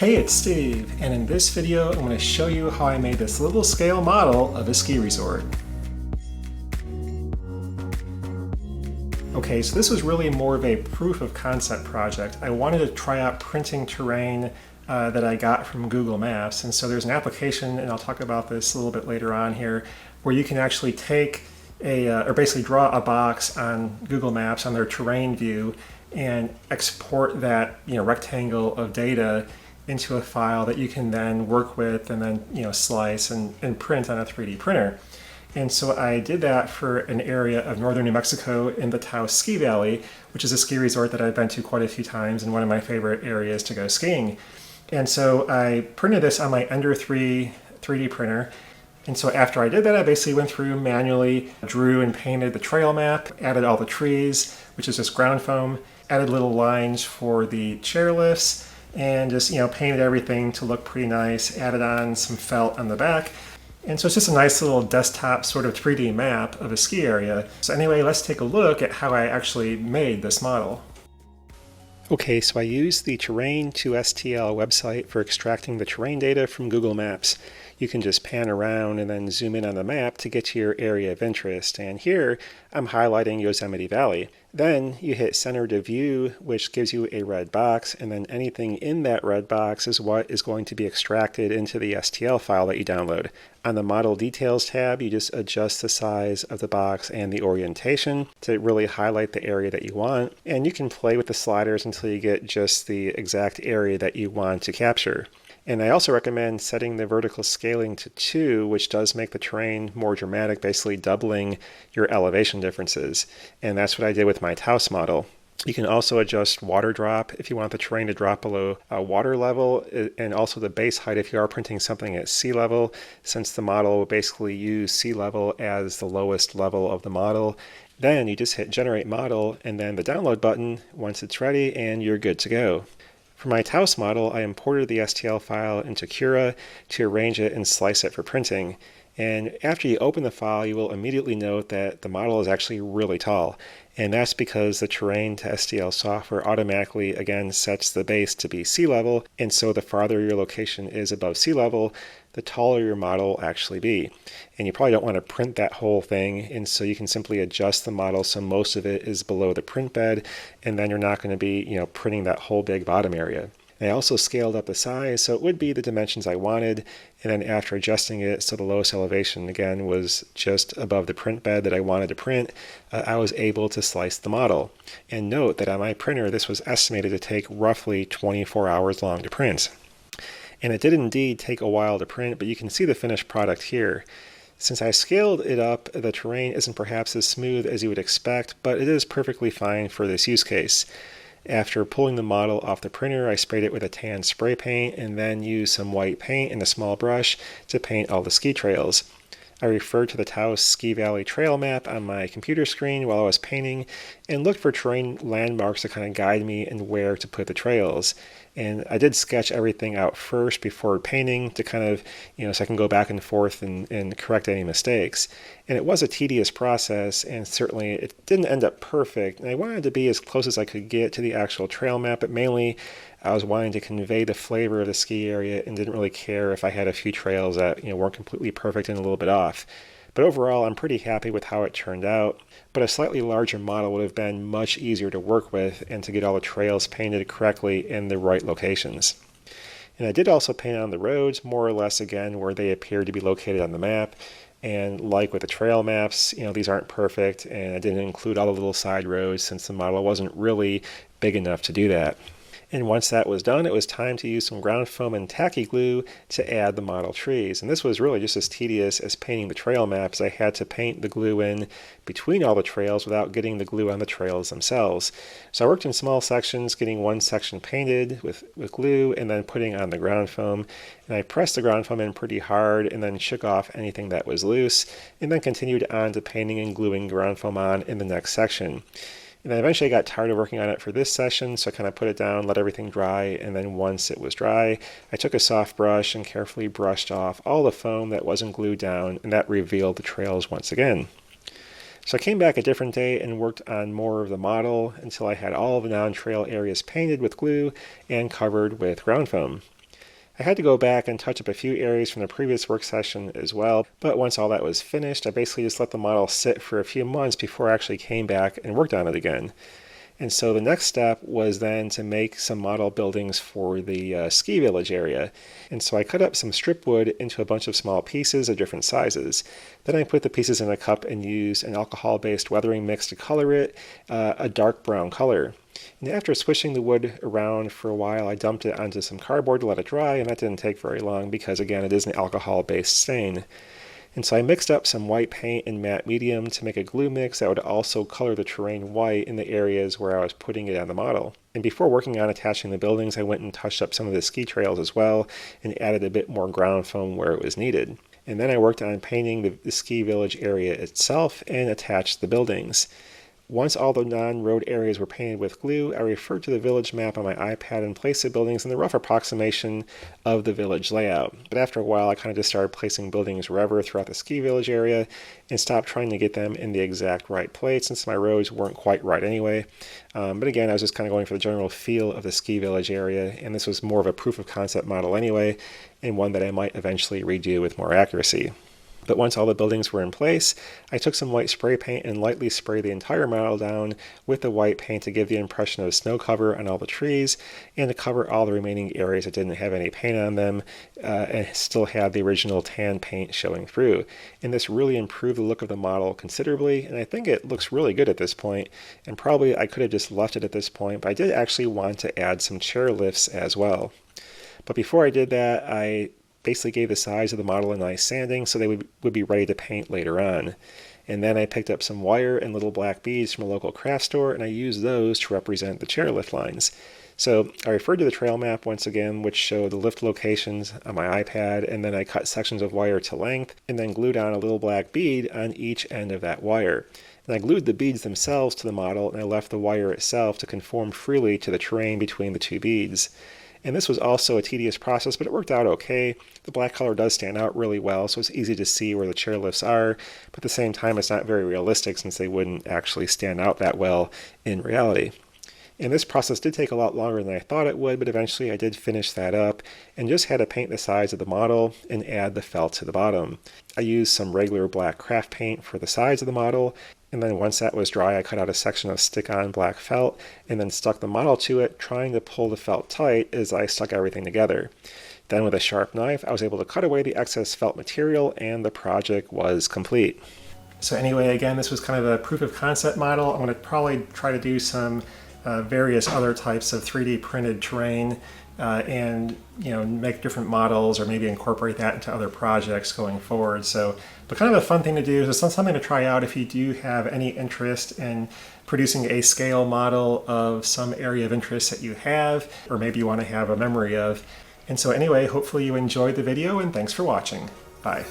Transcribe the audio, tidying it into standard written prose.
Hey, it's Steve, and in this video I'm going to show you how I made this little scale model of a ski resort. Okay, so this was really more of a proof of concept project. I wanted to try out printing terrain that I got from Google Maps, and so there's an application, and I'll talk about this a little bit later on here, where you can actually take or basically draw a box on Google Maps on their terrain view and export that rectangle of data into a file that you can then work with and then slice and print on a 3D printer. And so I did that for an area of northern New Mexico in the Taos Ski Valley, which is a ski resort that I've been to quite a few times and one of my favorite areas to go skiing. And so I printed this on my Ender 3 3D printer. And so after I did that, I basically went through manually, drew and painted the trail map, added all the trees, which is just ground foam, added little lines for the chairlifts, and just painted everything to look pretty nice, added on some felt on the back. And so it's just a nice little desktop sort of 3D map of a ski area. So anyway, let's take a look at how I actually made this model. Okay, so I used the Terrain2STL website for extracting the terrain data from Google Maps. You can just pan around and then zoom in on the map to get to your area of interest. And here I'm highlighting Yosemite Valley. Then you hit Center to View, which gives you a red box, and then anything in that red box is what is going to be extracted into the STL file that you download. On the Model Details tab, you just adjust the size of the box and the orientation to really highlight the area that you want. And you can play with the sliders until you get just the exact area that you want to capture. And I also recommend setting the vertical scaling to 2, which does make the terrain more dramatic, basically doubling your elevation differences. And that's what I did with my Taos model. You can also adjust water drop if you want the terrain to drop below water level, and also the base height if you are printing something at sea level, since the model will basically use sea level as the lowest level of the model. Then you just hit Generate Model and then the download button once it's ready, and you're good to go. For my Taos model, I imported the STL file into Cura to arrange it and slice it for printing. And after you open the file, you will immediately note that the model is actually really tall. And that's because the Terrain2STL software automatically, again, sets the base to be sea level. And so the farther your location is above sea level, the taller your model will actually be. And you probably don't want to print that whole thing, and so you can simply adjust the model so most of it is below the print bed, and then you're not going to be printing that whole big bottom area. And I also scaled up the size so it would be the dimensions I wanted, and then after adjusting it so the lowest elevation again was just above the print bed that I wanted to print, I was able to slice the model. And note that on my printer this was estimated to take roughly 24 hours long to print. And it did indeed take a while to print, but you can see the finished product here. Since I scaled it up, the terrain isn't perhaps as smooth as you would expect, but it is perfectly fine for this use case. After pulling the model off the printer, I sprayed it with a tan spray paint and then used some white paint and a small brush to paint all the ski trails. I referred to the Taos Ski Valley trail map on my computer screen while I was painting and looked for terrain landmarks to kind of guide me in where to put the trails. And I did sketch everything out first before painting to kind of, so I can go back and forth and correct any mistakes. And it was a tedious process, and certainly it didn't end up perfect. And I wanted to be as close as I could get to the actual trail map, but mainly I was wanting to convey the flavor of the ski area and didn't really care if I had a few trails that weren't completely perfect and a little bit off. But overall, I'm pretty happy with how it turned out. But a slightly larger model would have been much easier to work with and to get all the trails painted correctly in the right locations. And I did also paint on the roads, more or less again where they appear to be located on the map. And like with the trail maps, these aren't perfect, and I didn't include all the little side roads since the model wasn't really big enough to do that. And once that was done, it was time to use some ground foam and tacky glue to add the model trees. And this was really just as tedious as painting the trail maps. I had to paint the glue in between all the trails without getting the glue on the trails themselves. So I worked in small sections, getting one section painted with glue and then putting on the ground foam. And I pressed the ground foam in pretty hard and then shook off anything that was loose, and then continued on to painting and gluing ground foam on in the next section. And then eventually I got tired of working on it for this session, so I kind of put it down, let everything dry, and then once it was dry, I took a soft brush and carefully brushed off all the foam that wasn't glued down, and that revealed the trails once again. So I came back a different day and worked on more of the model until I had all of the non-trail areas painted with glue and covered with ground foam. I had to go back and touch up a few areas from the previous work session as well, but once all that was finished, I basically just let the model sit for a few months before I actually came back and worked on it again. And so the next step was then to make some model buildings for the ski village area. And so I cut up some strip wood into a bunch of small pieces of different sizes. Then I put the pieces in a cup and used an alcohol-based weathering mix to color it a dark brown color. And after swishing the wood around for a while, I dumped it onto some cardboard to let it dry, and that didn't take very long because, again, it is an alcohol-based stain. And so I mixed up some white paint and matte medium to make a glue mix that would also color the terrain white in the areas where I was putting it on the model. And before working on attaching the buildings, I went and touched up some of the ski trails as well and added a bit more ground foam where it was needed. And then I worked on painting the ski village area itself and attached the buildings. Once all the non-road areas were painted with glue, I referred to the village map on my iPad and placed the buildings in the rough approximation of the village layout. But after a while, I kind of just started placing buildings wherever throughout the ski village area and stopped trying to get them in the exact right place since my roads weren't quite right anyway. But again, I was just kind of going for the general feel of the ski village area, and this was more of a proof of concept model anyway, and one that I might eventually redo with more accuracy. But once all the buildings were in place, I took some white spray paint and lightly sprayed the entire model down with the white paint to give the impression of snow cover on all the trees and to cover all the remaining areas that didn't have any paint on them and still had the original tan paint showing through. And this really improved the look of the model considerably, and I think it looks really good at this point. And probably I could have just left it at this point, but I did actually want to add some chair lifts as well. But before I did that, I basically gave the sides of the model a nice sanding so they would be ready to paint later on. And then I picked up some wire and little black beads from a local craft store, and I used those to represent the chairlift lines. So I referred to the trail map once again, which showed the lift locations on my iPad, and then I cut sections of wire to length and then glued on a little black bead on each end of that wire. And I glued the beads themselves to the model, and I left the wire itself to conform freely to the terrain between the two beads. And this was also a tedious process, but it worked out okay. The black color does stand out really well, so it's easy to see where the chairlifts are, but at the same time it's not very realistic since they wouldn't actually stand out that well in reality. And this process did take a lot longer than I thought it would, but eventually I did finish that up and just had to paint the sides of the model and add the felt to the bottom. I used some regular black craft paint for the sides of the model, and then once that was dry, I cut out a section of stick-on black felt and then stuck the model to it, trying to pull the felt tight as I stuck everything together. Then with a sharp knife, I was able to cut away the excess felt material, and the project was complete. So anyway, again, this was kind of a proof of concept model. I'm going to probably try to do some various other types of 3D printed terrain and make different models or maybe incorporate that into other projects going forward. So, but kind of a fun thing to do. So it's something to try out if you do have any interest in producing a scale model of some area of interest that you have, or maybe you want to have a memory of. And so anyway, hopefully you enjoyed the video, and thanks for watching. Bye.